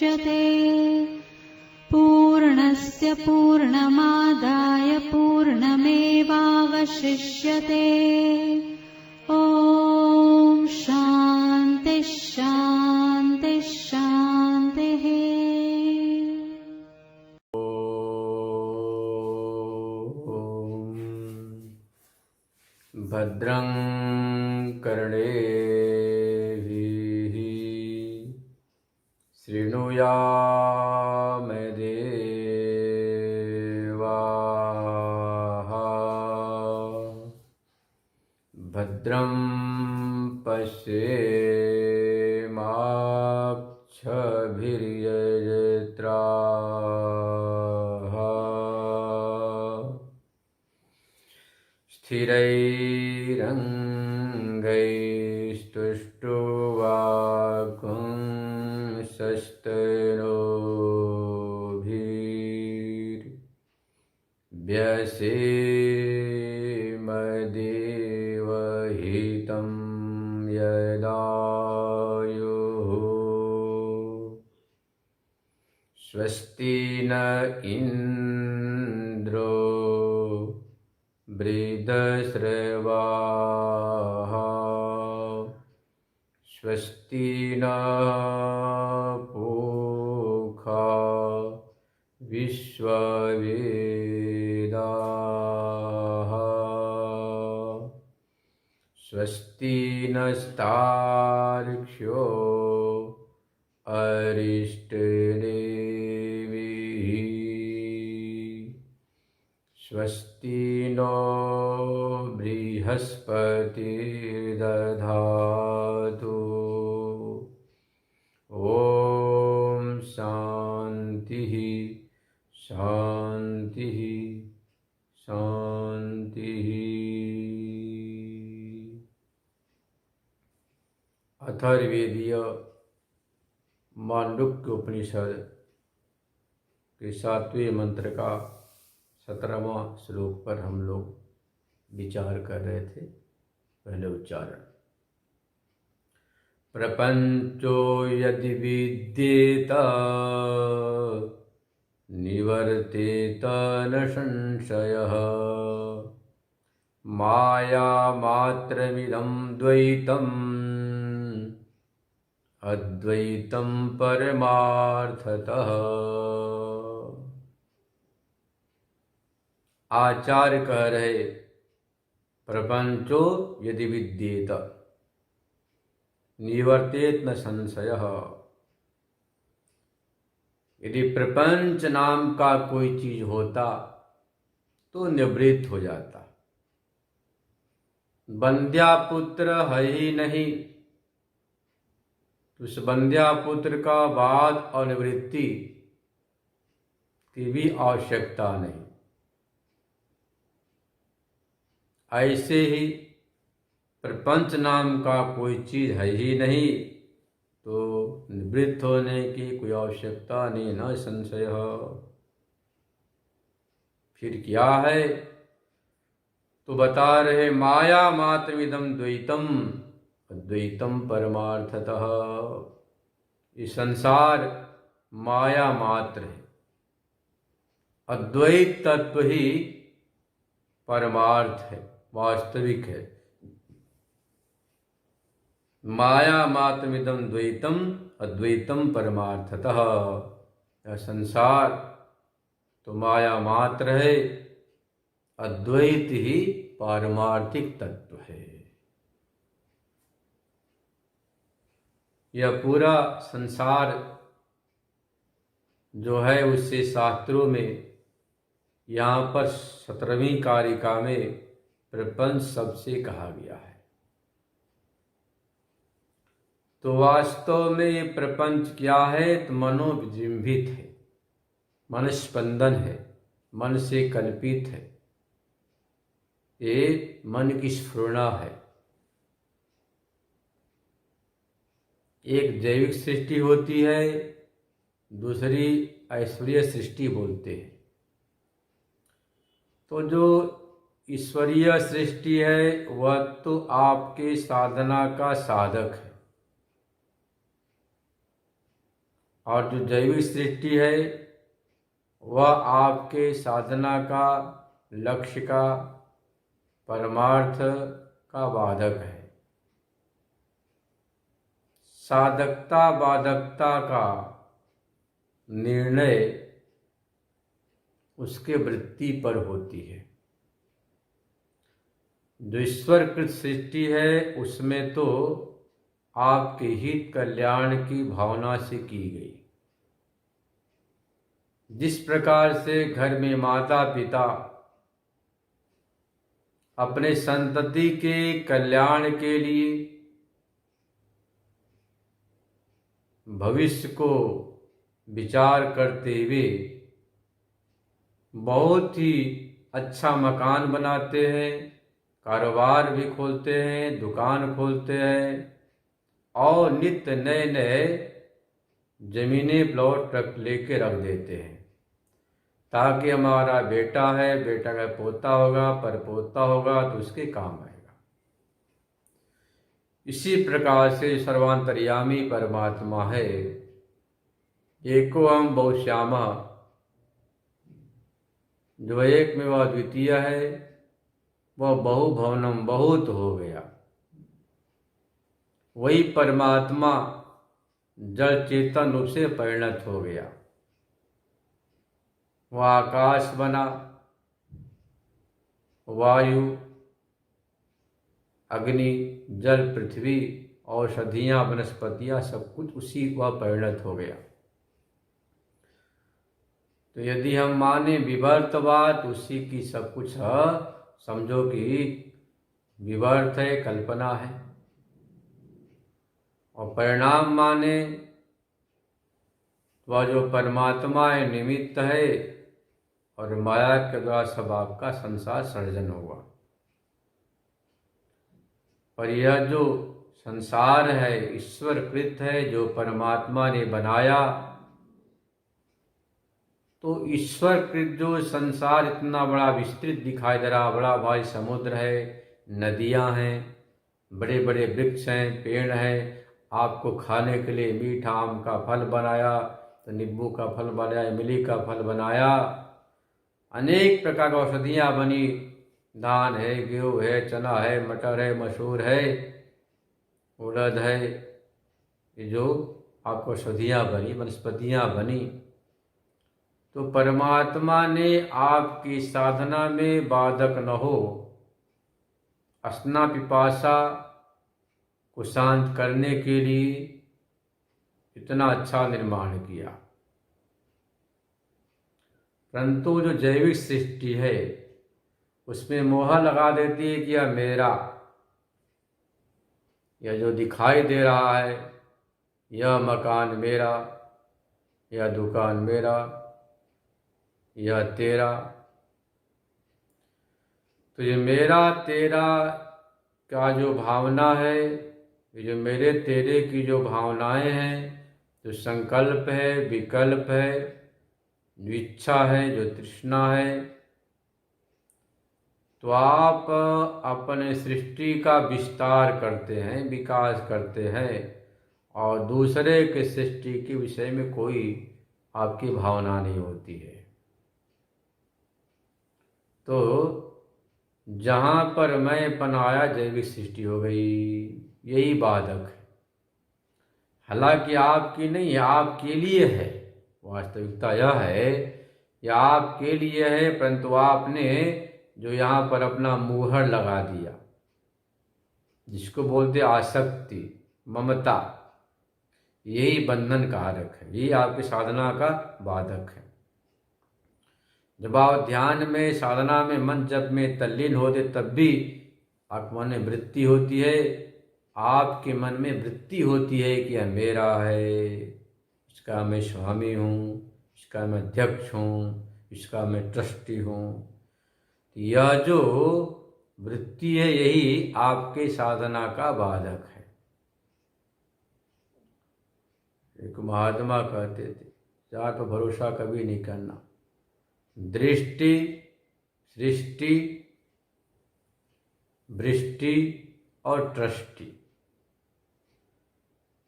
मुच्यते। पूर्णस्य पूर्णमादाय पूर्णमेवावशिष्यते। ॐ शान्ति शान्ति शान्तिः। भद्रं कर्णेभिः शृणुयाम देवाः। भद्रं पश्येमाक्षभिर्यजत्राः। स्थिरैरङ्गैस्तुष्टुवागुंसस्तनूभिर्व्यसेमदेवहितं यदायुः। स्वस्ति न इन्द्रो वृद्धश्रवाः। स्वस्ति नः पूषा विश्ववेदाः। स्वस्ति नस्तार्क्ष्यो अरिष्टनेमिः। स्वस्ति नो बृहस्पतिर्दधातु। ॐ शान्तिः शान्तिः शान्तिः। अथर्ववेदीय मांडुक्य उपनिषद के 7वें मंत्र का 17वां श्लोक पर हम लोग विचार कर रहे थे। पहले उच्चारण। प्रपंचो यदि विद्येत निवर्तेत न संशयः। माया मात्रमिदं द्वैतम् अद्वैतं परमार्थतः। आचार्य कह रहे प्रपंचो यदि विद्येत निवर्तेत न संशयः। यदि प्रपंच नाम का कोई चीज होता तो निवृत्त हो जाता। बंध्या पुत्र है ही नहीं, उस बंध्या पुत्र का बाद और निवृत्ति की भी आवश्यकता नहीं। ऐसे ही प्रपंच नाम का कोई चीज है ही नहीं तो निवृत्त होने की कोई आवश्यकता नहीं, न संशय। फिर क्या है तो बता रहे माया मात्रमिदं द्वैतम अद्वैतम परमार्थतः। ये संसार माया मात्र है, अद्वैत तत्व ही परमार्थ है, वास्तविक है। माया मात्रमिदं द्वैतम अद्वैतम परमार्थतः। यह संसार तो माया मात्र है, अद्वैत ही पारमार्थिक तत्व है। यह पूरा संसार जो है उससे शास्त्रों में यहाँ पर 17वीं कारिका में प्रपंच सबसे कहा गया है। तो वास्तव में ये प्रपंच क्या है तो मनोविजृंभित है, मन स्पंदन है, मन से कल्पित है। ये मन की स्फुरणा है। एक जैविक सृष्टि होती है, दूसरी ऐश्वर्य सृष्टि बोलते हैं। तो जो ईश्वरीय सृष्टि है वह तो आपके साधना का साधक है और जो जैविक सृष्टि है वह आपके साधना का, लक्ष्य का, परमार्थ का बाधक है। साधकता बाधकता का निर्णय उसके वृत्ति पर होती है। जो ईश्वरकृत सृष्टि है उसमें तो आपके हित कल्याण की भावना से की गई। जिस प्रकार से घर में माता पिता अपने संतति के कल्याण के लिए भविष्य को विचार करते हुए बहुत ही अच्छा मकान बनाते हैं, कारोबार भी खोलते हैं, दुकान खोलते हैं और नित्य नए नए जमीनें प्लॉट लेके रख देते हैं ताकि हमारा बेटा है, बेटा का पोता होगा, परपोता होगा तो उसके काम आएगा। इसी प्रकार से सर्वांतर्यामी परमात्मा है, एको हम बहुश्यामा, जो एक में वह द्वितीय है, वह बहुभवनम बहुत हो गया। वही परमात्मा जड़ चेतन रूप से परिणत हो गया। वह आकाश बना, वायु, अग्नि, जल, पृथ्वी, औषधियाँ, वनस्पतियाँ सब कुछ उसी वह परिणत हो गया। तो यदि हम माने विवर्तवाद उसी की सब कुछ है, समझो कि विवर्त है, कल्पना है। और परिणाम माने वह जो परमात्मा है निमित्त है और माया के द्वारा सब आपका संसार सर्जन होगा। पर यह जो संसार है ईश्वरकृत है, जो परमात्मा ने बनाया, तो ईश्वरकृत जो संसार इतना बड़ा विस्तृत दिखाई दे रहा, बड़ा भारी समुद्र है, नदियां हैं, बड़े बड़े वृक्ष हैं, पेड़ हैं, आपको खाने के लिए मीठा आम का फल बनाया, तो नींबू का फल बनाया, इमली का फल बनाया, अनेक प्रकार की औषधियाँ बनी, धान है, गेहूँ है, चना है, मटर है, मसूर है, उड़द है, ये जो आपको औषधियाँ बनी, वनस्पतियाँ बनी। तो परमात्मा ने आपकी साधना में बाधक न हो, असना पिपासा को शांत करने के लिए इतना अच्छा निर्माण किया। परंतु जो जैविक सृष्टि है उसमें मोह लगा देती है कि यह मेरा, यह जो दिखाई दे रहा है, यह मकान मेरा, यह दुकान मेरा, यह तेरा। तो ये मेरा तेरा का जो भावना है, ये जो मेरे तेरे की जो भावनाएं हैं, जो संकल्प है, विकल्प है, जो इच्छा है, जो तृष्णा है, तो आप अपने सृष्टि का विस्तार करते हैं, विकास करते हैं और दूसरे के सृष्टि के विषय में कोई आपकी भावना नहीं होती है। तो जहाँ पर मैंपन आया जैविक सृष्टि हो गई, यही बाधक है। हालांकि आपकी नहीं है, आपके लिए है। वास्तविकता यह है यह आपके लिए है, परंतु आपने जो यहाँ पर अपना मुहर लगा दिया, जिसको बोलते आसक्ति, ममता, यही बंधन कारक है, यही आपकी साधना का बाधक है। जब आप ध्यान में, साधना में, मन जप में तल्लीन होते तब भी आपके मन में वृत्ति होती है, आपके मन में वृत्ति होती है कि यह मेरा है, इसका मैं स्वामी हूँ, इसका मैं अध्यक्ष हूँ, इसका मैं ट्रस्टी हूँ। यह जो वृत्ति है यही आपके साधना का बाधक है। एक महात्मा कहते थे, चार पर भरोसा कभी नहीं करना। दृष्टि, सृष्टि, वृष्टि और ट्रष्टि,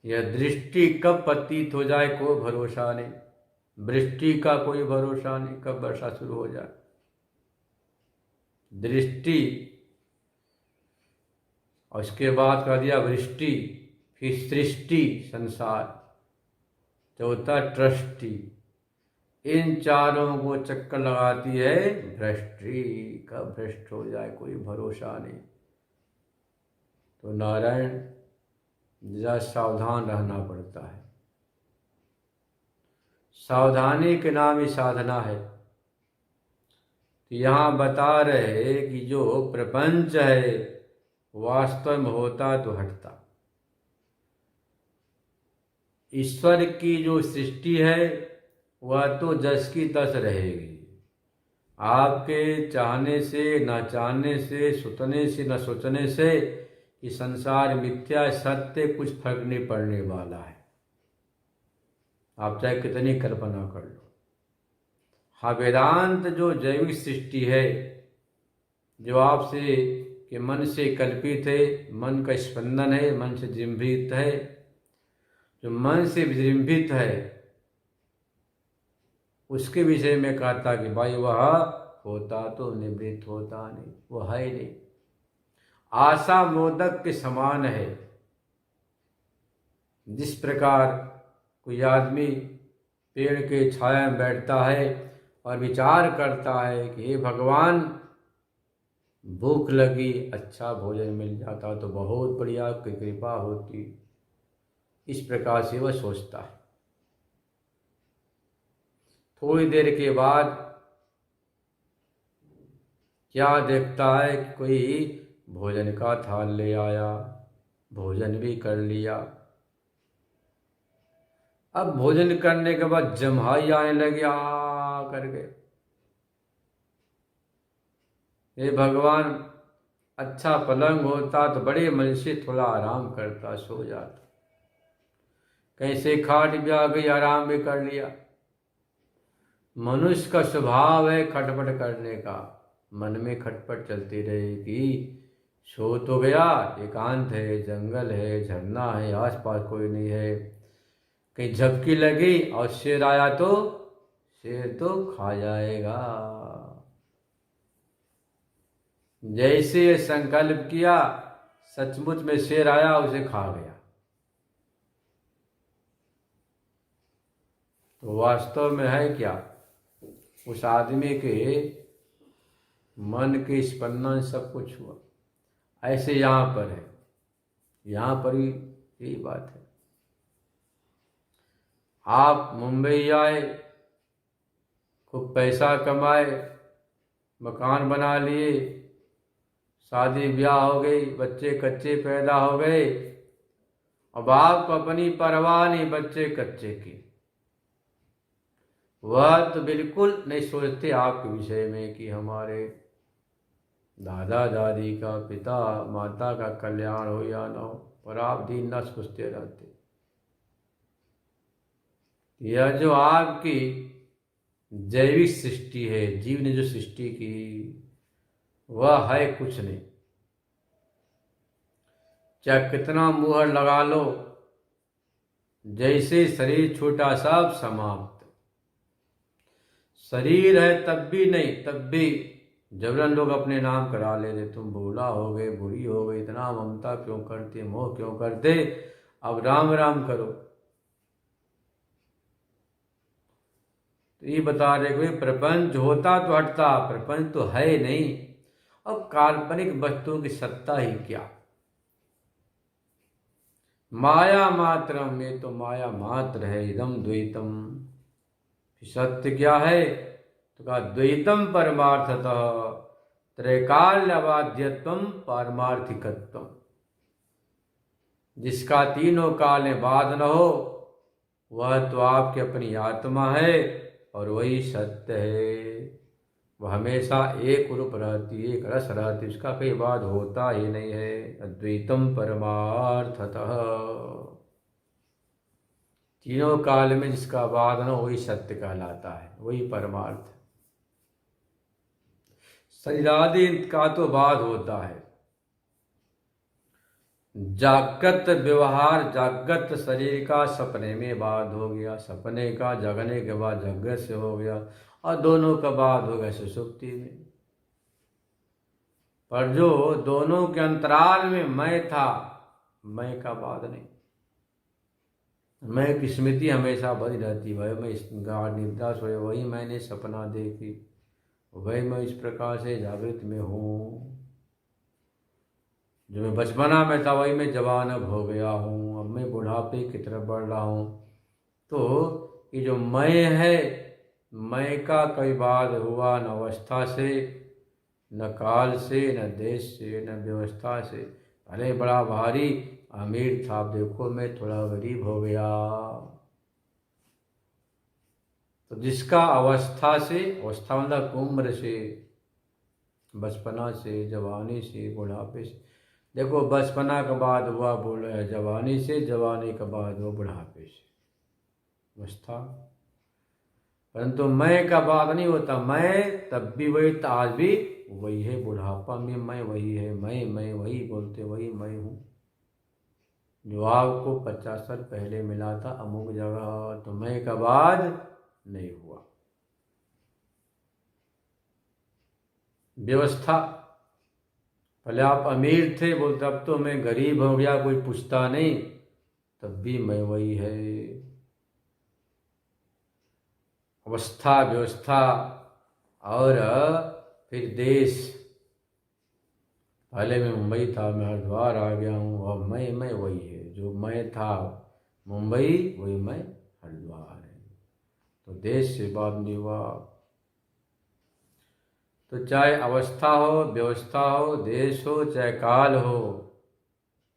यह दृष्टि कब पतित हो जाए कोई भरोसा नहीं, वृष्टि का कोई भरोसा नहीं, कब वर्षा शुरू हो जाए। दृष्टि और उसके बाद कर दिया वृष्टि, फिर सृष्टि संसार, चौथा ट्रष्टि। इन चारों को चक्कर लगाती है भ्रष्टि, कब भ्रष्ट हो जाए कोई भरोसा नहीं। तो नारायण जरा सावधान रहना पड़ता है। सावधानी के नाम ही साधना है। तो यहाँ बता रहे कि जो प्रपंच है वास्तव में होता तो हटता। ईश्वर की जो सृष्टि है वह तो जस की तस रहेगी। आपके चाहने से न चाहने से, सोचने से न सोचने से कि संसार मिथ्या सत्य कुछ फर्क नहीं पड़ने वाला है। आप चाहे कितनी कल्पना कर लो। हाँ, वेदांत जो जैविक सृष्टि है, जो आपसे के मन से कल्पित है, मन का स्पंदन है, मन से जिम्भित है, जो मन से विजृंभित है, उसके विषय में कहता कि भाई वह होता तो निवृत्त होता नहीं, वह है नहीं। आशा मोदक के समान है। जिस प्रकार कोई आदमी पेड़ के छाया में बैठता है और विचार करता है कि हे भगवान, भूख लगी, अच्छा भोजन मिल जाता तो बहुत बढ़िया, की कृपा होती, इस प्रकार से वह सोचता है। थोड़ी देर के बाद क्या देखता है कि कोई भोजन का थाल ले आया, भोजन भी कर लिया। अब भोजन करने के बाद जम्हाई आने लगे आ करके, हे भगवान, अच्छा पलंग होता तो बड़े मन से थोड़ा आराम करता, सो जाता। कैसे खाट भी आ गई, आराम भी कर लिया। मनुष्य का स्वभाव है खटपट करने का, मन में खटपट चलती रहेगी। सो तो गया, एकांत है, जंगल है, झरना है, आसपास कोई नहीं है, कहीं झपकी लगी और शेर आया तो शेर तो खा जाएगा। जैसे ये संकल्प किया, सचमुच में शेर आया, उसे खा गया। तो वास्तव में है क्या, उस आदमी के मन के स्पंदन सब कुछ हुआ। ऐसे यहाँ पर है, यहाँ पर भी यही बात है। आप मुंबई आए, खूब पैसा कमाए, मकान बना लिए, शादी ब्याह हो गई, बच्चे कच्चे पैदा हो गए। अब आपको अपनी परवाह नहीं बच्चे कच्चे की। वह तो बिल्कुल नहीं सोचते आपके विषय में कि हमारे दादा दादी का, पिता माता का कल्याण हो या ना हो, पर आप दिन न सोचते रहते। यह जो आपकी जैविक सृष्टि है, जीव ने जो सृष्टि की, वह है कुछ नहीं। चाहे कितना मुहर लगा लो, जैसे शरीर छोटा सा समाप्त। शरीर है तब भी नहीं, तब भी जबरन लोग अपने नाम करा लेते, तुम बूढ़ा हो गए, बूढ़ी हो गई, इतना ममता क्यों करते, मोह क्यों करते, अब राम राम करो। तो ये बता रहे कोई प्रपंच होता तो हटता, प्रपंच तो है नहीं। अब काल्पनिक वस्तुओं की सत्ता ही क्या। माया मात्रम, में तो माया मात्र है, इदम द्वैतम। सत्य क्या है तो कहा द्वैतम परमार्थतः त्रैकाल्यबाध्यत्वम पारमार्थिकत्वम। जिसका तीनों काल में बाध न हो, वह तो आपकी अपनी आत्मा है और वही सत्य है। वह हमेशा एक रूप रहती है, एक रस रहती, उसका कई बात होता ही नहीं है। अद्वैतम परमार्थतः, तीनों काल में जिसका बाध न वही सत्य कहलाता है, वही परमार्थ। शरीरादि का तो बाध होता है, जागृत व्यवहार, जागृत शरीर का सपने में बाद हो गया, सपने का जगने के बाद जागृत से हो गया, और दोनों का बाद हो गया सुषुप्ति में। पर जो दोनों के अंतराल में मैं था, मैं का बाद नहीं। मैं की स्मृति हमेशा बनी रहती, वह मैं गाढ़ निद्रा सोए, वही मैंने सपना देखी, वही मैं इस प्रकार से जागृत में हूँ। जो मैं बचपना में था वही मैं जवान अब हो गया हूँ, अब मैं बुढ़ापे की तरफ बढ़ रहा हूँ। तो ये जो मैं है, मैं का कई बाद हुआ न अवस्था से, न काल से, न देश से, न व्यवस्था से। पहले बड़ा भारी अमीर था, अब देखो मैं थोड़ा गरीब हो गया। तो जिसका अवस्था से, अवस्था मतलब उम्र से, बचपना से, जवानी से, बुढ़ापे से, देखो बचपना के बाद हुआ जवानी से, जवानी के बाद हुआ बुढ़ापे से अवस्था। परंतु मैं का बाद नहीं होता, मैं तब भी वही था, आज भी वही है, बुढ़ापा में मैं वही है, मैं वही बोलते वही मैं हूँ जो आपको 50 साल पहले मिला था अमुक जगह। तो मैं का बाद नहीं हुआ। व्यवस्था, पहले आप अमीर थे, बोलते अब तो मैं गरीब हो गया, कोई पूछता नहीं, तब भी मैं वही है। अवस्था, व्यवस्था, और फिर देश। पहले मैं मुंबई था, मैं हरिद्वार आ गया हूँ, और मैं वही है, जो मैं था मुंबई वही मैं हरिद्वार है। तो देश से बात नहीं हुआ। तो चाहे अवस्था हो, व्यवस्था हो, देश हो, चाहे काल हो,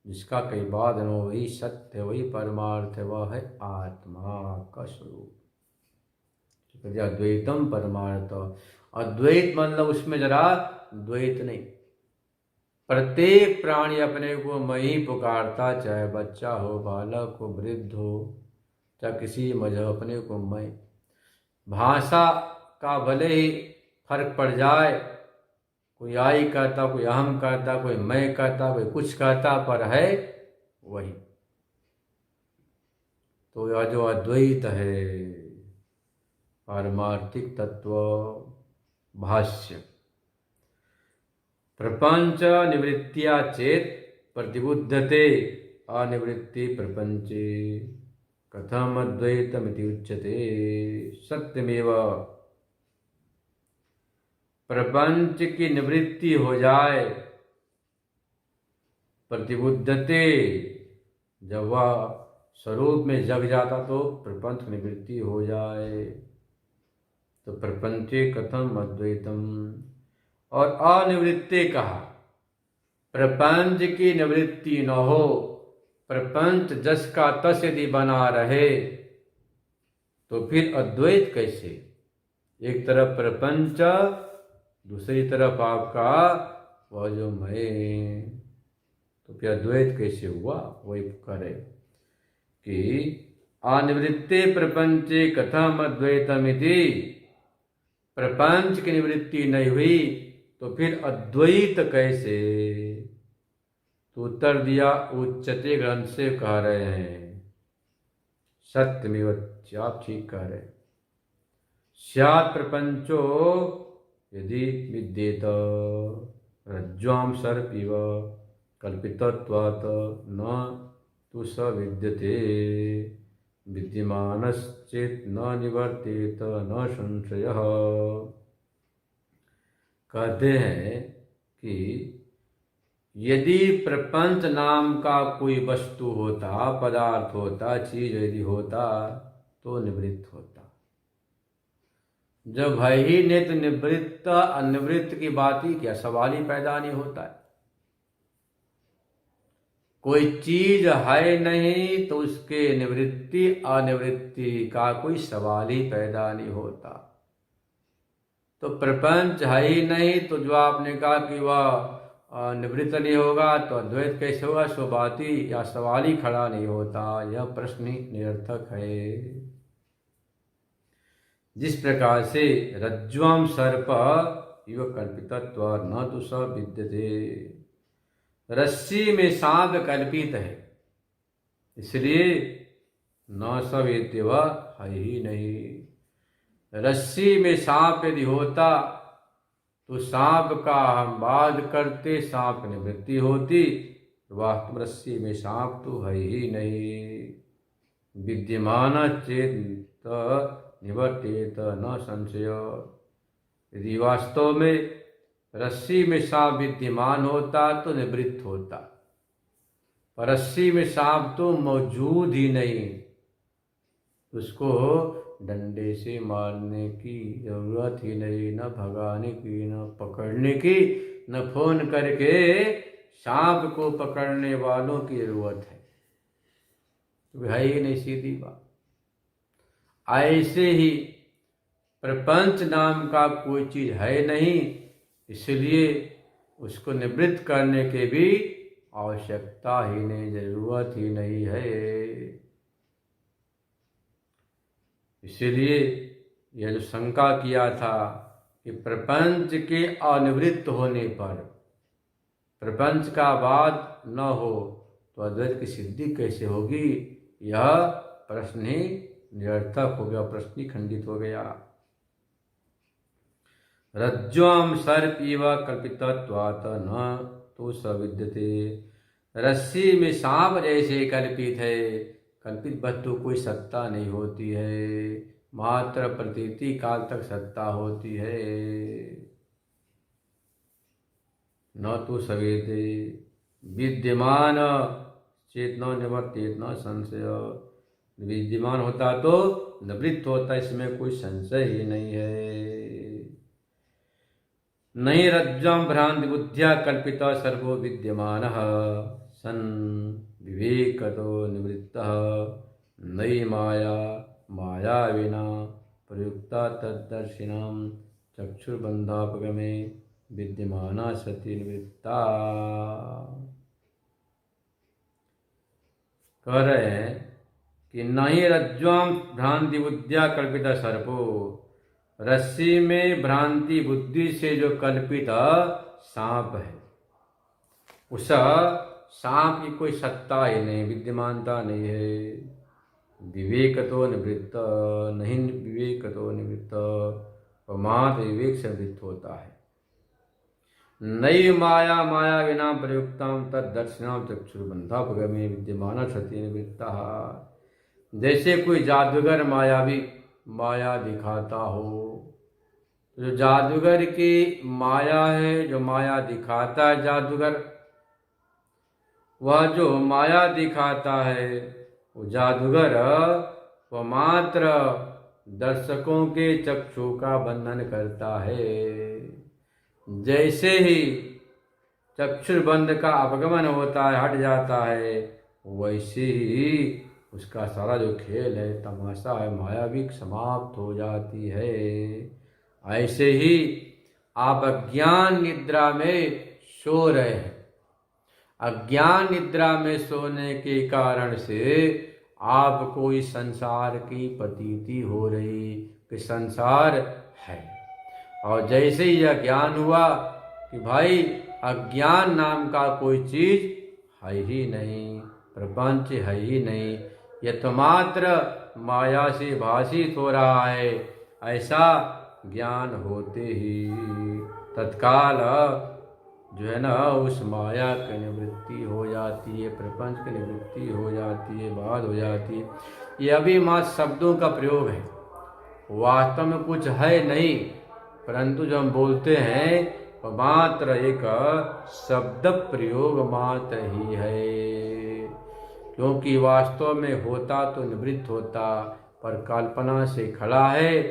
जिसका कई बाद न हो, वही सत्य, वही परमार्थ है, वह है आत्मा का स्वरूप। अद्वैतम परमार्थ। अद्वैत मतलब उसमें जरा द्वैत नहीं। प्रत्येक प्राणी अपने को मैं ही पुकारता, चाहे बच्चा हो, बालक हो, वृद्ध हो, चाहे किसी मजहब, अपने को मैं। भाषा का भले ही फर्क पड़ जाए, कोई आई कहता, कोई अहम कहता, कोई मैं कहता, कोई कुछ कहता, पर है वही। तो यह जो अद्वैत है, पारमार्थिक तत्व। भाष्य। प्रपंच निवृत्तिया चेत प्रतिबुद्धते अनिवृत्ति प्रपंचे कथम अद्वैतमिति उच्यते। सत्यमेव, प्रपंच की निवृत्ति हो जाए, प्रतिबुद्धते, जब वह स्वरूप में जग जाता तो प्रपंच की निवृत्ति हो जाए। तो प्रपंचे कथम अद्वैतम, और अनिवृत्ते कहा, प्रपंच की निवृत्ति न हो, प्रपंच जस का तस यदि बना रहे, तो फिर अद्वैत कैसे? एक तरफ प्रपंच, दूसरी तरफ आपका वह जो मैं, तो फिर अद्वैत कैसे हुआ? वही करे कि अनिवृत्ते प्रपंचे कथम अद्वैतमिति। प्रपंच की निवृत्ति नहीं हुई तो फिर अद्वैत कैसे? तो उत्तर दिया, उच्चते ग्रंथ से कह रहे हैं। सत्यमेव, आप ठीक कह रहे। स्यात् प्रपंचो यदि विद्येत रज्ज्वां सर्पिव कल्पितत्वात् न तु स विद्यते विद्यमानश्चेत् न निवर्तेत न संशयः। कहते हैं कि यदि प्रपंच नाम का कोई वस्तु होता, पदार्थ होता, चीज यदि होता, तो निवृत्त होता। जब है ही नहीं तो निवृत्त अनिवृत्त की बात ही क्या, सवाल ही पैदा नहीं होता है। कोई चीज है नहीं तो उसके निवृत्ति अनिवृत्ति का कोई सवाल ही पैदा नहीं होता। तो प्रपंच है ही नहीं, तो जो आपने कहा कि वह निवृत्त नहीं होगा, तो अद्वैत कैसे होगा? सो बात ही या सवाल ही खड़ा नहीं होता। यह प्रश्न ही निरर्थक है। जिस प्रकार से रज्ज्वां सर्प इव कल्पितत्वात् न तु स विद्यते, रस्सी में सांप कल्पित है, इसलिए न सवेत्य वह है ही नहीं। रस्सी में सांप यदि होता तो सांप का हम वाद करते, सांप की निवृत्ति होती। वास्तव रस्सी में सांप तो है ही नहीं। विद्यमान चेत निवर्तेत न संशय। यदि वास्तव में रस्सी में सांप विद्यमान होता तो निवृत्त होता, पर रस्सी में सांप तो मौजूद ही नहीं, उसको डंडे से मारने की जरूरत ही नहीं, न भगाने की, न पकड़ने की, न फोन करके सांप को पकड़ने वालों की जरूरत है, तो है ही नहीं, सीधी बात। ऐसे ही प्रपंच नाम का कोई चीज है नहीं, इसलिए उसको निवृत्त करने के भी आवश्यकता ही नहीं, जरूरत ही नहीं है। इसीलिए यह जो शंका किया था कि प्रपंच के अनिवृत्त होने पर प्रपंच का वाद न हो तो अद्वैत की सिद्धि कैसे होगी, यह प्रश्न ही निरर्थक हो गया, प्रश्न ही खंडित हो गया। रज्ज्वाम सर्प इव कल्पितत्वात् न तो सविद्यते। रस्सी में सांप जैसे कल्पित है, कल्पित वस्तु कोई सत्ता नहीं होती है, मात्र प्रतीति काल तक सत्ता होती है। न तो सवेदे विद्यमान चेतना निवर्तेत न संशय। विद्यमान होता तो निवृत्त होता, इसमें कोई संशय ही नहीं है। नहीं रज्ज्वाम भ्रांति बुद्धिया कल्पिता सर्वो विद्यमानः सन विवेकतो निवृत्तः नई माया माया विना प्रयुक्ता तद्दर्शिनां चक्षुर्बंधापगमे विद्यमाना सती निवृत्ता। कह रहे हैं कि नहीं रज्ज्वाम भ्रांति बुद्धिया कल्पिता सर्पो, रस्सी में भ्रांति बुद्धि से जो कल्पित सांप है, उस सांप की कोई सत्ता ही नहीं, विद्यमानता नहीं है। विवेक तो निवृत्त नहीं, विवेक तो निवृत्त, मात्र विवेक से निवृत्त होता है। नई माया माया विना प्रयुक्ताम तद्दर्शनाम चक्षुर्बंधापगमे विद्यमान सती निवृत्ता। जैसे कोई जादूगर मायावी माया दिखाता हो, जो जादूगर की माया है, जो माया दिखाता है जादूगर, वह जो माया दिखाता है वो जादूगर, वह मात्र दर्शकों के चक्षु का बंधन करता है। जैसे ही चक्षुर्बंध का अपगमन होता है, हट जाता है, वैसे ही उसका सारा जो खेल है, तमाशा है, माया भी समाप्त हो जाती है। ऐसे ही आप अज्ञान निद्रा में सो रहे हैं, अज्ञान निद्रा में सोने के कारण से आपको इस संसार की प्रतीति हो रही कि संसार है, और जैसे ही यह ज्ञान हुआ कि भाई अज्ञान नाम का कोई चीज है ही नहीं, प्रपंच है ही नहीं, यह तो मात्र माया से भाषित हो रहा है, ऐसा ज्ञान होते ही तत्काल जो है ना उस माया की निवृत्ति हो जाती है, प्रपंच की निवृत्ति हो जाती है, बात हो जाती है। यह भी मात्र शब्दों का प्रयोग है, वास्तव में कुछ है नहीं, परंतु जो हम बोलते हैं वह मात्र एक शब्द प्रयोग मात्र ही है, क्योंकि वास्तव में होता तो निवृत्त होता, पर कल्पना से खड़ा है,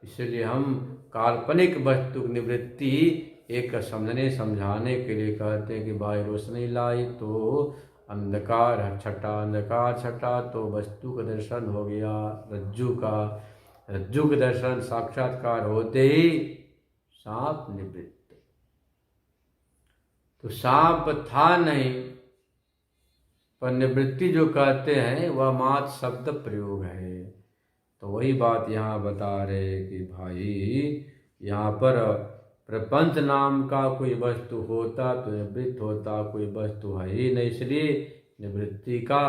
इसलिए हम काल्पनिक वस्तु की निवृत्ति एक समझने समझाने के लिए कहते हैं कि भाई रोशनी लाई तो अंधकार छटा, अंधकार छटा तो वस्तु का दर्शन हो गया, रज्जु का, रज्जु का दर्शन साक्षात्कार होते ही सांप निवृत्त। तो सांप था नहीं, पर निवृत्ति जो कहते हैं वह मात्र शब्द प्रयोग है। तो वही बात यहाँ बता रहे कि भाई यहाँ पर प्रपंच नाम का कोई वस्तु होता तो निवृत्त होता, कोई वस्तु है ही नहीं, इसलिए निवृत्ति का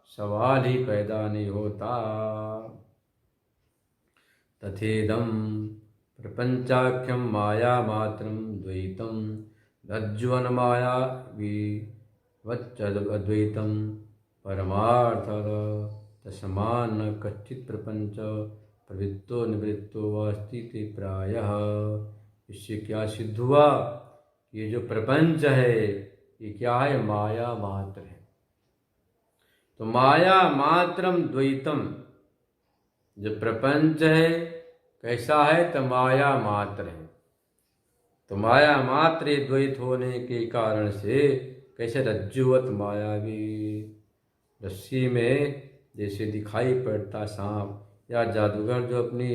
सवाल ही पैदा नहीं होता। तथेदं प्रपंचाख्यम माया मात्रम द्वैतम रज्ज्वन्माया विवच्चद्वैतम परमार्थः तस्मान् न कश्चित् प्रपंच प्रवृत्तो निवृत्तो वास्ति प्रायः। इससे क्या सिद्ध हुआ? ये जो प्रपंच है ये क्या है? माया मात्र है। तो माया मात्रम द्वैतम, जो प्रपंच है कैसा है? तो माया मात्र है। तो माया मात्र द्वैत होने के कारण से कैसे रज्जुवत मायावी, रस्सी में जैसे दिखाई पड़ता सांप, या जादूगर जो अपनी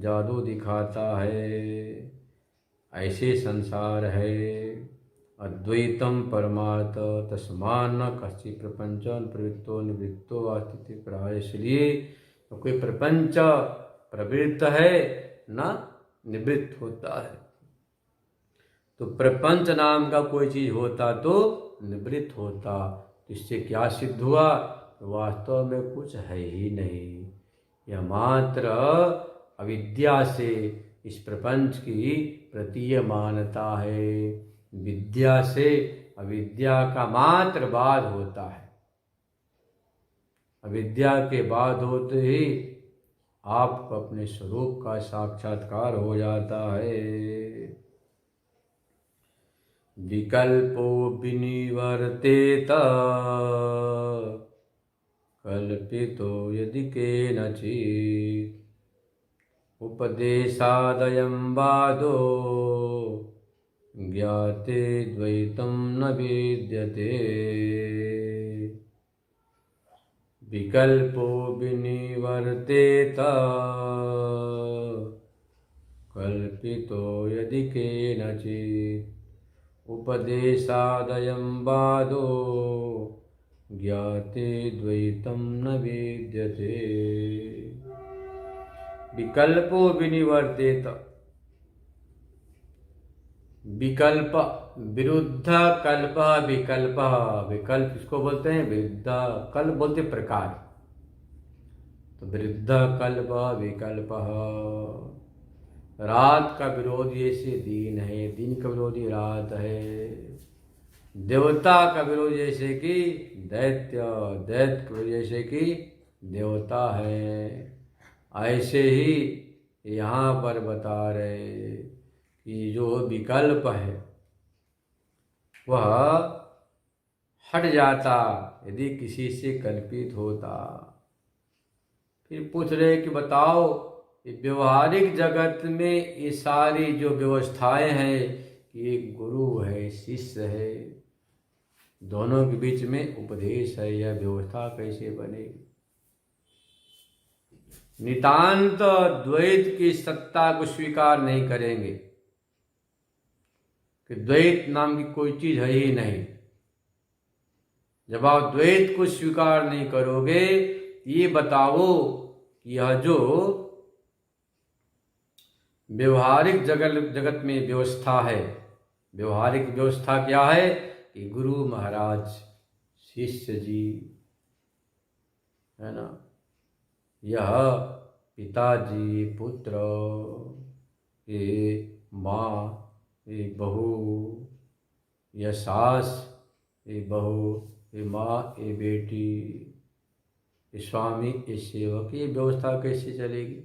जादू दिखाता है, ऐसे संसार है। अद्वैतम परमार्थ तस्मान् न कश्चित् प्रपंच प्रवृत्तो निवृत्तो वास्ति प्रायः। इसलिए तो कोई प्रपंच प्रवृत्त है न निवृत्त होता है। तो प्रपंच नाम का कोई चीज होता तो निवृत्त होता। इससे क्या सिद्ध हुआ? तो वास्तव में कुछ है ही नहीं, यह मात्र अविद्या से इस प्रपंच की प्रतीयमानता है। विद्या से अविद्या का मात्र बाद होता है। अविद्या के बाद होते ही आपको अपने स्वरूप का साक्षात्कार हो जाता है। विकल्पो विनिवर्तेत कल्पितो यदि केनचित् उपदेशादयं वादो ज्ञाते द्वैतं न विद्यते। विकल्पो विनिवर्तेत कल्पितो यदि केनचित् उपदेशादयं वादो ज्ञाते द्वैतं न विद्यते। विकल्पो विनिवर्तेत, विकल्प विरुद्ध कल्प विकल्प, विकल्प इसको बोलते हैं विरुद्ध, कल्प बोलते प्रकार। तो विरुद्ध कल्प विकल्प, रात का विरोधी जैसे दिन है, दिन का विरोधी रात है। देवता का विरोधी जैसे कि दैत्य, दैत्य का विरोधी जैसे कि देवता है। ऐसे ही यहाँ पर बता रहे कि जो विकल्प है वह हट जाता यदि किसी से कल्पित होता। फिर पूछ रहे कि बताओ व्यवहारिक जगत में ये सारी जो व्यवस्थाएं हैं कि एक गुरु है शिष्य है, दोनों के बीच में उपदेश है, यह व्यवस्था कैसे बनेगी? नितांत द्वैत की सत्ता को स्वीकार नहीं करेंगे कि द्वैत नाम की कोई चीज है ही नहीं। जब आप द्वैत को स्वीकार नहीं करोगे, ये बताओ कि यह जो व्यवहारिक जगत में व्यवस्था है, व्यवहारिक व्यवस्था क्या है कि गुरु महाराज शिष्य जी है ना, यह पिताजी पुत्र, ये माँ ये बहू, यह सास ये बहू, ये माँ ये बेटी, ये स्वामी ये सेवक, ये व्यवस्था कैसे चलेगी?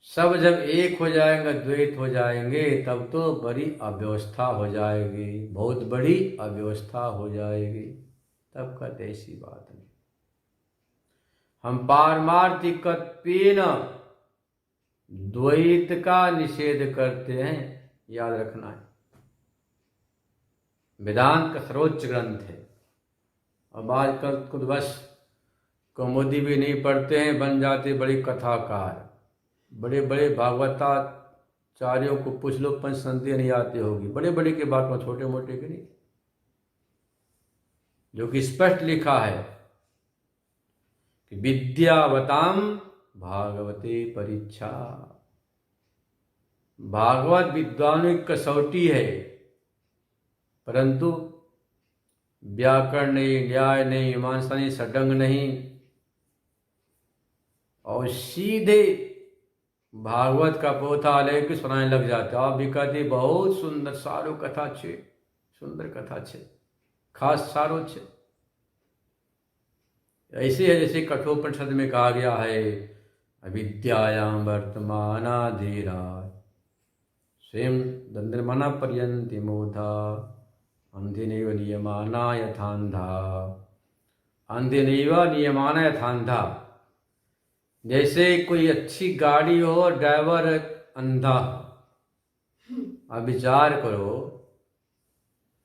सब जब एक हो जाएंगे, द्वैत हो जाएंगे, तब तो बड़ी अव्यवस्था हो जाएगी, बहुत बड़ी अव्यवस्था हो जाएगी। तब कहते ऐसी बात नहीं। हम पारमार्थिकत्वेन द्वैत का निषेध करते हैं, याद रखना है। वेदांत का सर्वोच्च ग्रंथ है। अब आजकल खुद बस कौमुदी भी नहीं पढ़ते हैं, बन जाते बड़ी कथाकार। बड़े बड़े भागवताचार्यों को पूछ लो, पंचसंधि नहीं आती होगी, बड़े बड़े के बात में, छोटे मोटे के नहीं। जो कि स्पष्ट लिखा है कि विद्यावताम भागवते परीक्षा, भागवत विद्वानों की कसौटी है, परंतु व्याकरण नहीं, न्याय नहीं, मीमांसा नहीं, षडंग नहीं, और सीधे भागवत का पोथा लेके सुनाने लग जाते। आप भी कहते बहुत सुंदर सारो कथा छे, सुंदर कथा छे, खास सारो छे। ऐसे है जैसे कठोपनिषद में कहा गया है, अविद्यायां वर्तमानाधीरा स्वयं दंद्रमना पर्यन्ति मूढ़ा अंधेनैव नियमाना यथांधा, अंधेनैव नियमाना यथांधा। जैसे कोई अच्छी गाड़ी हो, ड्राइवर अंधा हो। अब विचार करो,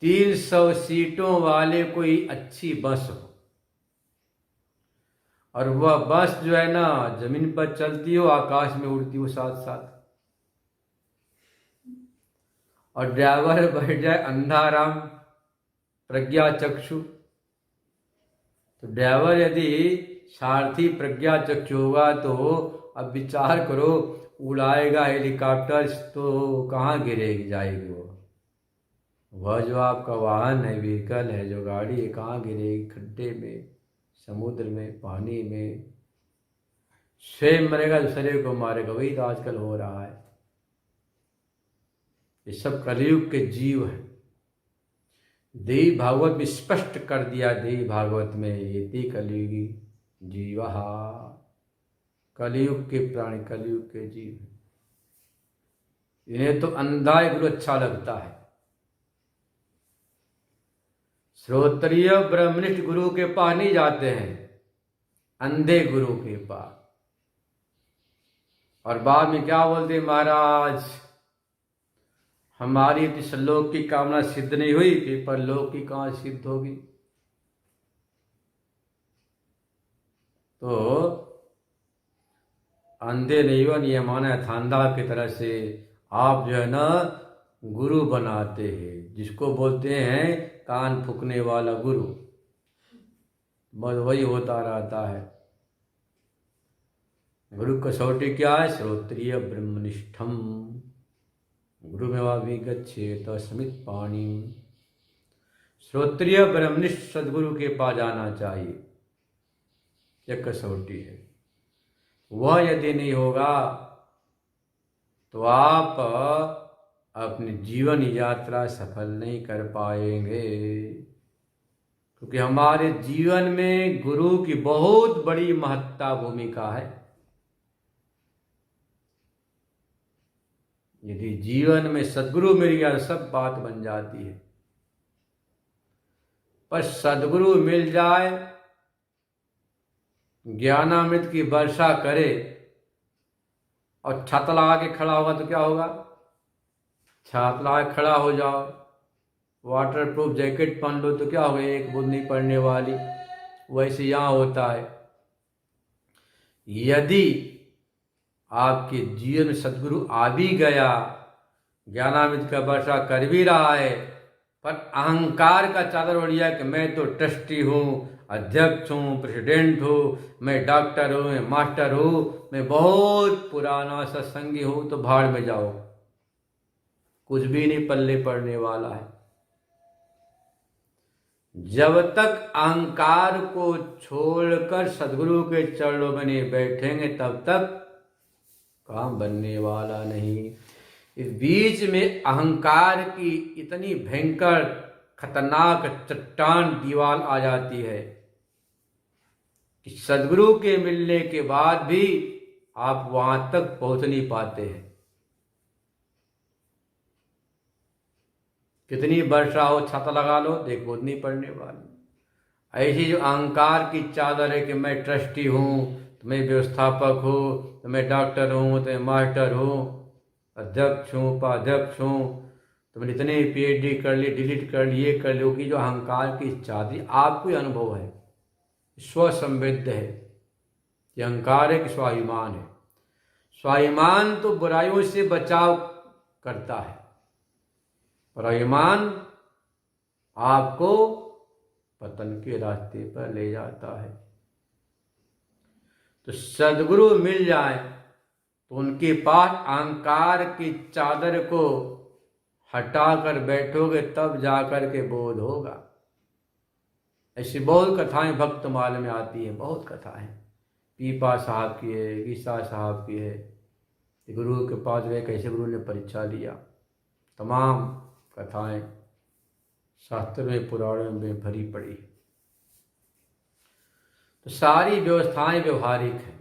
300 सीटों वाले कोई अच्छी बस हो, और वह बस जो है ना जमीन पर चलती हो, आकाश में उड़ती हो साथ साथ, और ड्राइवर बैठ जाए अंधाराम प्रज्ञा चक्षु। तो ड्राइवर यदि सारथी प्रज्ञा चक्षु होगा तो अब विचार करो, उड़ाएगा हेलीकॉप्टर तो कहाँ गिरेगी जाएगी वो? वह जो आपका वाहन है, व्हीकल है, जो गाड़ी है, कहाँ गिरेगी? खड्डे में, समुद्र में, पानी में। स्वयं मरेगा दूसरे को मारेगा। वही तो आजकल हो रहा है। ये सब कलयुग के जीव हैं। देवी भागवत में स्पष्ट कर दिया, देवी भागवत में, ये कलयुगी जीवहा, कलयुग के प्राणी, कलयुग के जीव। इन्हें तो अंधा गुरु अच्छा लगता है। श्रोत्रिय ब्रह्मनिष्ठ गुरु के पास नहीं जाते हैं, अंधे गुरु के पास। और बाद में क्या बोलते, महाराज हमारी इस लोक की कामना सिद्ध नहीं हुई, फिर परलोक की कहाँ सिद्ध होगी? तो अंधे नैव नियमाना यथांधा की तरह से आप जो है ना गुरु बनाते हैं, जिसको बोलते हैं कान फूकने वाला गुरु। बस वही होता रहता है। गुरु कसौटी क्या है? श्रोत्रिय ब्रह्मनिष्ठम गुरु में विगच्छेत समित पाणी। श्रोत्रिय ब्रह्मनिष्ठ सदगुरु के पास जाना चाहिए, यह कसौटी है। वह यदि नहीं होगा तो आप अपनी जीवन यात्रा सफल नहीं कर पाएंगे, क्योंकि हमारे जीवन में गुरु की बहुत बड़ी महत्ता भूमिका है। यदि जीवन में सद्गुरु मिल गया तो सब बात बन जाती है। पर सद्गुरु मिल जाए, ज्ञानामृत की वर्षा करे और छाता लगा के खड़ा होगा तो क्या होगा? छाता लगा के खड़ा हो जाओ, वाटर प्रूफ जैकेट पहन लो तो क्या होगा? एक बूंद नहीं पड़ने वाली। वैसे यहाँ होता है, यदि आपके जीवन में सद्गुरु आ भी गया, ज्ञानामृत का वर्षा कर भी रहा है, पर अहंकार का चादर ओढ़ लिया कि मैं तो ट्रस्टी हूँ, अध्यक्ष हूँ, प्रेसिडेंट हूँ, मैं डॉक्टर हूँ, मैं मास्टर हूँ, मैं बहुत पुराना सत्संगी हूँ, तो भाड़ में जाओ, कुछ भी नहीं पल्ले पड़ने वाला है। जब तक अहंकार को छोड़कर सद्गुरु के चरणों में नहीं बैठेंगे तब तक काम बनने वाला नहीं। इस बीच में अहंकार की इतनी भयंकर खतरनाक चट्टान दीवार आ जाती है कि सद्गुरु के मिलने के बाद भी आप वहां तक पहुंच नहीं पाते हैं। कितनी वर्षा हो, छाता लगा लो, देखो नहीं पड़ने वाली। ऐसी जो अहंकार की चादर है कि मैं ट्रस्टी हूँ, तो मैं व्यवस्थापक हूँ, तो मैं डॉक्टर हूँ, तो मैं मास्टर हूँ, अध्यक्ष हूँ, उपाध्यक्ष हूँ, तो मैंने इतने PhD कर लिए, डिलीट कर लिए, कर लो कि जो अहंकार की चादर आपको अनुभव है, स्वसंवेद्य है, ये अहंकार है कि स्वाभिमान है। स्वाभिमान तो बुराइयों से बचाव करता है, पर अभिमान आपको पतन के रास्ते पर ले जाता है। तो सद्गुरु मिल जाए तो उनके पास अहंकार की चादर को हटाकर बैठोगे तब जाकर के बोध होगा। ऐसी बहुत कथाएं भक्तमाल में आती है, बहुत कथाएं। पीपा साहब की है, गीसा साहब की है, गुरु के पास गए, कैसे गुरु ने परीक्षा लिया। तमाम कथाएं शास्त्र में, पुराणों में भरी पड़ी। तो सारी व्यवस्थाएं व्यवहारिक हैं।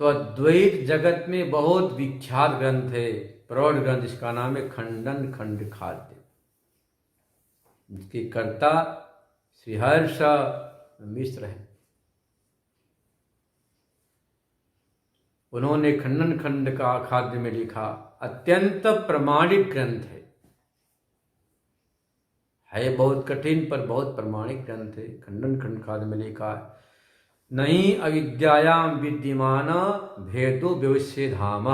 तो अद्वैत जगत में बहुत विख्यात ग्रंथ है, प्रौढ़ ग्रंथ, इसका नाम है खंडन खंड खाद्य, जिसके कर्ता श्रीहर्ष मिश्र हैं। उन्होंने खंडन खंड का खाद्य में लिखा, अत्यंत प्रमाणिक ग्रंथ है बहुत कठिन पर बहुत प्रमाणिक ग्रंथ है। खंडन खंड खाद्य में लिखा है, नहीं अविद्यायाम विद्यमान भेदो व्यवच्छेदाम।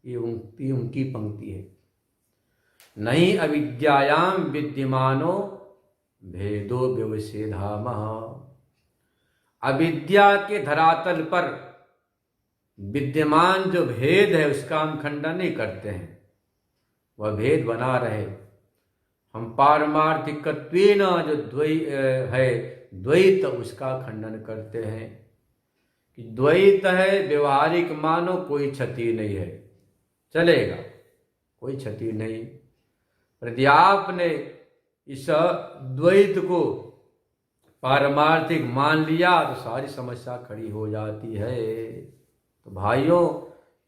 ये उनकी पंक्ति है। नहीं अविद्यायाम विद्यमानो भेदो व्यवच्छेदाम। अविद्या के धरातल पर विद्यमान जो भेद है उसका हम खंडन नहीं करते हैं, वह भेद बना रहे। हम पारमार्थिकत्वेन जो द्वैत उसका खंडन करते हैं कि द्वैत है, व्यवहारिक मानो, कोई क्षति नहीं है, चलेगा, कोई क्षति नहीं। यदि आपने इस द्वैत को पारमार्थिक मान लिया तो सारी समस्या खड़ी हो जाती है। तो भाइयों,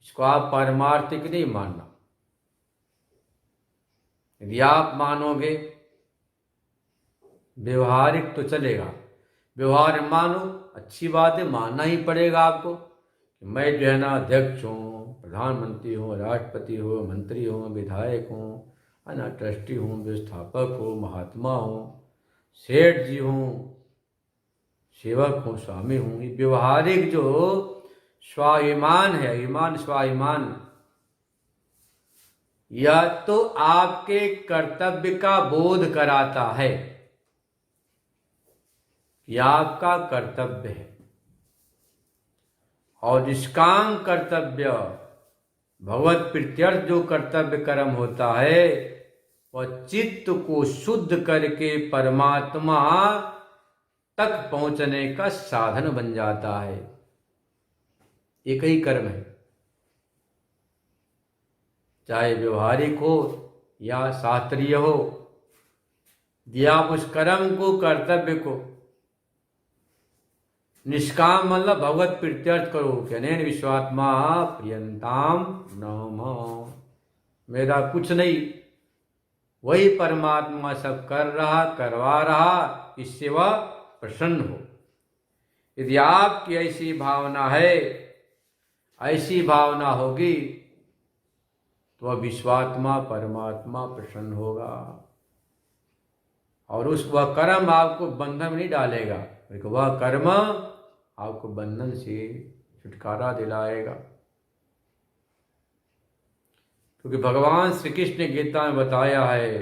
इसको आप पारमार्थिक नहीं मानना। यदि आप मानोगे व्यवहारिक तो चलेगा, व्यवहार मानो, अच्छी बात है, मानना ही पड़ेगा आपको कि मैं जो है ना अध्यक्ष हूँ, प्रधानमंत्री हूँ, राष्ट्रपति हूँ, मंत्री हूँ, विधायक हूँ, है ना, ट्रस्टी हूँ, व्यवस्थापक हूँ, महात्मा हूँ, सेठ जी हूँ, सेवक हूँ, स्वामी हूँ। ये व्यवहारिक जो स्वाभिमान है, ईमान स्वाभिमान, यह तो आपके कर्तव्य का बोध कराता है कि आपका कर्तव्य है। और निष्काम कर्तव्य, भगवत प्रीत्यर्थ जो कर्तव्य कर्म होता है, वह चित्त को शुद्ध करके परमात्मा तक पहुंचने का साधन बन जाता है। एक ही कर्म है, चाहे व्यवहारिक हो या शास्त्रीय हो। यदि आप उस कर्म को, कर्तव्य को निष्काम मतलब भगवत प्रीत्यर्थ करो कि अनेन विश्वात्मा प्रियंताम नमः, मेरा कुछ नहीं, वही परमात्मा सब कर रहा, करवा रहा, इससे वह प्रसन्न हो। यदि आपकी ऐसी भावना है, ऐसी भावना होगी तो वह विश्वात्मा परमात्मा प्रसन्न होगा और वह कर्म आपको बंधन में नहीं डालेगा, बल्कि वह कर्म आपको बंधन से छुटकारा दिलाएगा। क्योंकि भगवान श्री कृष्ण ने गीता में बताया है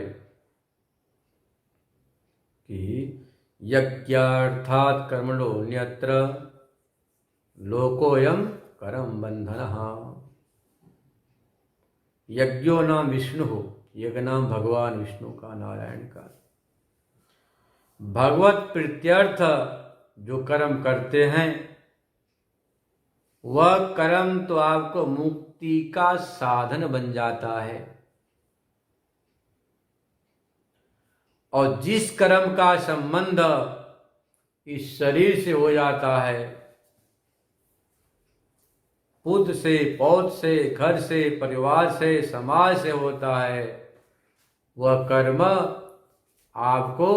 कि यज्ञार्थात् कर्मणो न्यत्र लोकोऽयं कर्म बंधनः। यज्ञो नाम विष्णु हो, यज्ञ नाम भगवान विष्णु का, नारायण का। भगवत प्रीत्यर्थ जो कर्म करते हैं, वह कर्म तो आपको मुक्ति का साधन बन जाता है। और जिस कर्म का संबंध इस शरीर से हो जाता है, पुत्र से, पौत्र से, घर से, परिवार से, समाज से होता है, वह कर्म आपको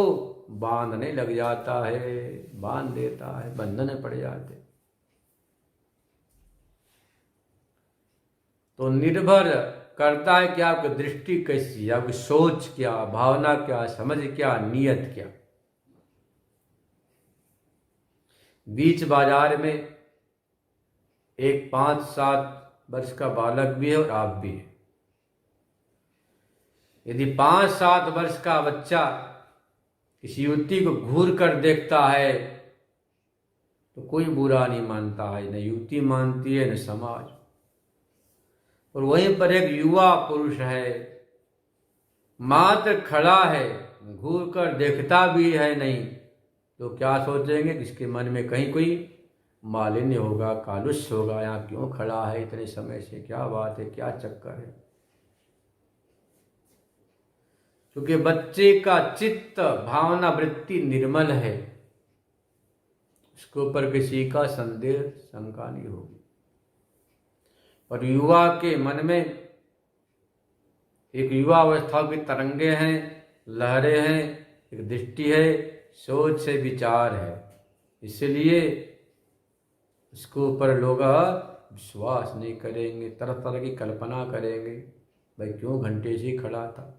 बांधने लग जाता है, बांध देता है, बंधन में पड़ जाते। तो निर्भर करता है कि आपकी दृष्टि कैसी है, आपकी सोच क्या, भावना क्या, समझ क्या, नियत क्या। बीच बाजार में एक 5-7 वर्ष का बालक भी है और आप भी है। यदि 5-7 वर्ष का बच्चा किसी युवती को घूर कर देखता है तो कोई बुरा नहीं मानता है, न युवती मानती है न समाज। और वहीं पर एक युवा पुरुष है, मात्र खड़ा है, घूर कर देखता भी है नहीं, तो क्या सोचेंगे कि इसके मन में कहीं कोई मालिन्य होगा, कालुष्य होगा, यहाँ क्यों खड़ा है इतने समय से, क्या बात है, क्या चक्कर है। क्योंकि बच्चे का चित्त भावना वृत्ति निर्मल है, उसके ऊपर किसी का संदेह शंका नहीं होगी। और युवा के मन में एक युवा अवस्था की तरंगे हैं, लहरें हैं, एक दृष्टि है, सोच है, विचार है, इसलिए इसके ऊपर लोग विश्वास नहीं करेंगे, तरह तरह की कल्पना करेंगे। भाई क्यों घंटे से खड़ा था,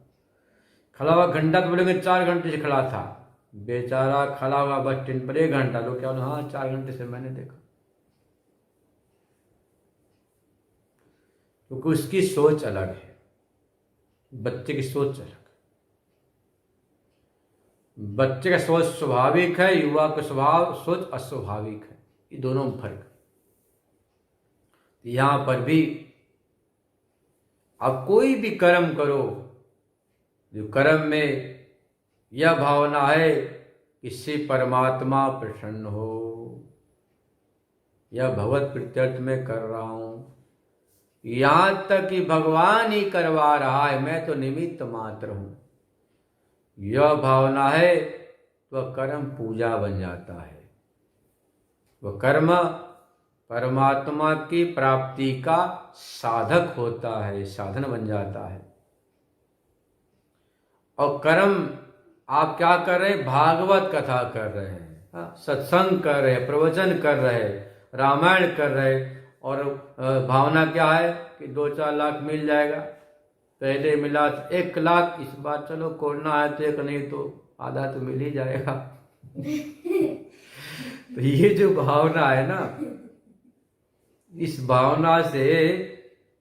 खड़ा हुआ घंटा तो बोलेंगे 4 घंटे से खड़ा था, बेचारा खड़ा हुआ बस स्टैंड पर 1 घंटा, लोग क्या बोले, हाँ 4 घंटे से मैंने देखा। क्योंकि उसकी सोच अलग है, बच्चे की सोच अलग है। बच्चे का सोच स्वाभाविक है, युवा का स्वभाव सोच अस्वाभाविक है, ये दोनों में फर्क है। यहां पर भी आप कोई भी कर्म करो, जो कर्म में यह भावना है इससे परमात्मा प्रसन्न हो, यह भगवत प्रीत्यर्थ में कर रहा हूं, यहां तक कि भगवान ही करवा रहा है, मैं तो निमित्त मात्र हूं, यह भावना है तो कर्म पूजा बन जाता है। वह कर्म परमात्मा की प्राप्ति का साधक होता है, साधन बन जाता है। और कर्म आप क्या कर रहे हैं, भागवत कथा कर रहे हैं, सत्संग कर रहे हैं, प्रवचन कर रहे हैं, रामायण कर रहे हैं, और भावना क्या है कि 2-4 लाख मिल जाएगा, पहले मिला 1 लाख, इस बार चलो कोरोना है तो 1 नहीं तो आधा तो मिल ही जाएगा। तो ये जो भावना है ना, इस भावना से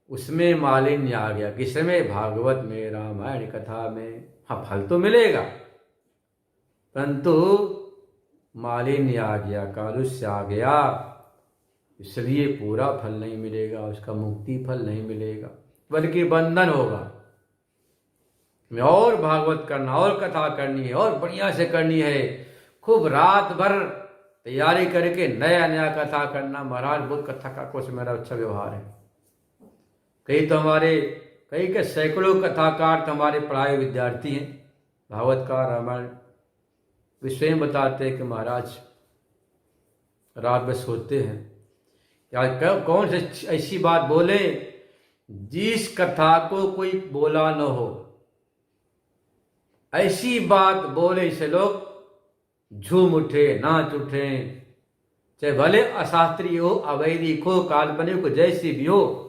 उसमें मालिन्य आ गया, किसमें, भागवत में, रामायण कथा में। हाँ फल तो मिलेगा, परंतु मालिन्य आ गया, कालुष्य आ गया, इसलिए पूरा फल नहीं मिलेगा, उसका मुक्ति फल नहीं मिलेगा, बल्कि बंधन होगा। मैं और भागवत करना, और कथा करनी है, और बढ़िया से करनी है, खूब रात भर तैयारी करके नया नया कथा करना। महाराज बहुत कथा का कुछ मेरा अच्छा व्यवहार है। कई के सैकड़ों कथाकार तो हमारे पढ़ाए विद्यार्थी हैं, भागवतकार, रामायण, वे स्वयं बताते हैं कि महाराज रात में सोते हैं, क्या कौन सी ऐसी बात बोले जिस कथा को कोई बोला न हो, ऐसी बात बोले से लोग झूम उठे, नाच उठे, चाहे भले अशास्त्रीय हो, अवैदिक हो, काल्पनिक हो, जैसी भी हो,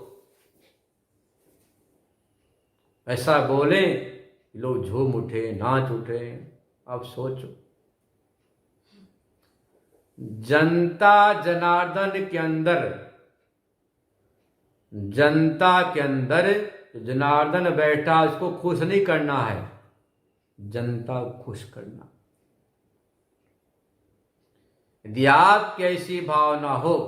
ऐसा बोले लोग झूम उठे, नाच उठे। अब सोचो, जनता जनार्दन के अंदर, जनता के अंदर जनार्दन बैठा, उसको खुश नहीं करना है, जनता को खुश करना। यदि आपकी ऐसी भावना हो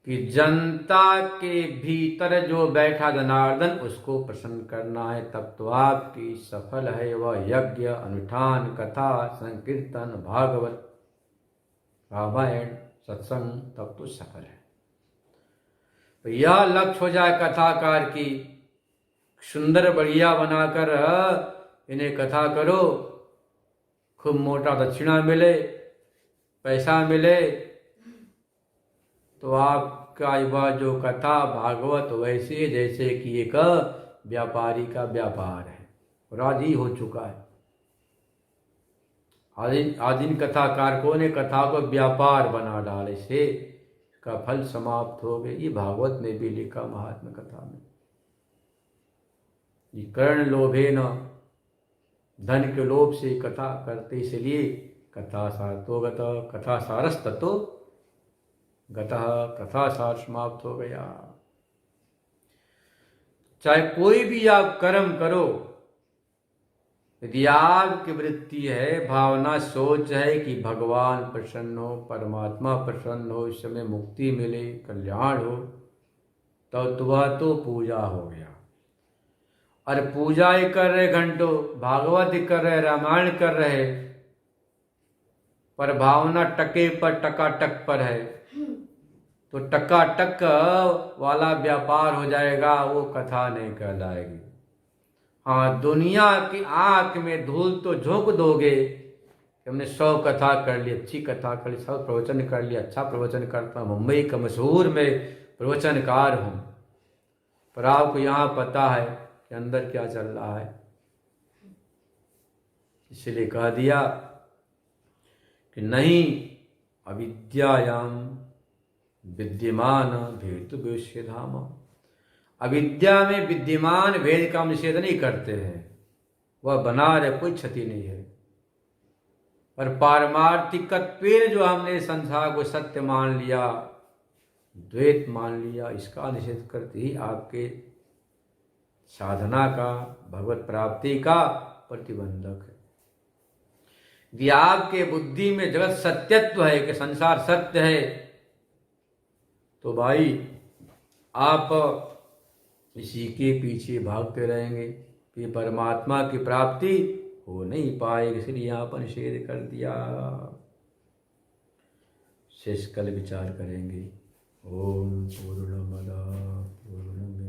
कि जनता के भीतर जो बैठा जनार्दन उसको प्रसन्न करना है, तब तो आपकी सफल है वह यज्ञ, अनुष्ठान, कथा, संकीर्तन, भागवत, रामायण, सत्संग, तब तो सफल है। तो यह लक्ष्य हो जाए कथाकार की, सुंदर बढ़िया बनाकर इन्हें कथा करो, खूब मोटा दक्षिणा मिले, पैसा मिले, तो आपका वह जो कथा भागवत वैसे जैसे कि एक व्यापारी का व्यापार है, राजी हो चुका है। आज इन कथाकारकों ने कथा को व्यापार बना डाले से का फल समाप्त हो गए। ये भागवत में भी लिखा, महात्मा कथा में, ये कर्ण लोभे न, धन के लोभ से कथा करते, इसलिए कथा सारतो गत, कथा सारस्ततो गतः, कथा सार समाप्त हो गया। चाहे कोई भी आप कर्म करो, यदि आपकी वृत्ति है, भावना, सोच है कि भगवान प्रसन्न हो, परमात्मा प्रसन्न हो, इस समय मुक्ति मिले, कल्याण हो, तो वह तो पूजा हो गया। और पूजा ही कर रहे घंटों, भागवत ही कर रहे, रामायण कर रहे, पर भावना टके पर टकाटक पर है, तो टकाटक वाला व्यापार हो जाएगा, वो कथा नहीं कहलाएगी। हाँ, दुनिया की आंख में धूल तो झोंक दोगे कि हमने 100 कथा कर ली, अच्छी कथा कर ली, 100 प्रवचन कर लिया, अच्छा प्रवचन करता हूँ, मुंबई का मशहूर में प्रवचनकार हूँ, पर आपको यहाँ पता है कि अंदर क्या चल रहा है। इसलिए कह दिया कि नहीं अविद्यायाम विद्यमान भेद विषय धाम। अविद्या में विद्यमान भेद का हम निषेध नहीं करते हैं, वह बना रहे, कोई क्षति नहीं है। पर पारमार्थिकत्व जो हमने संसार को सत्य मान लिया, द्वैत मान लिया, इसका निषेध करते ही आपके साधना का, भगवत प्राप्ति का प्रतिबंधक है। यदि आपके बुद्धि में जगत सत्यत्व है कि संसार सत्य है, तो भाई आप इसी के पीछे भागते रहेंगे, कि परमात्मा की प्राप्ति हो नहीं पाएगी। इसलिए यहाँ पर निषेध कर दिया। शेष कल विचार करेंगे। ओम पूर्णमद पूर्णमिदं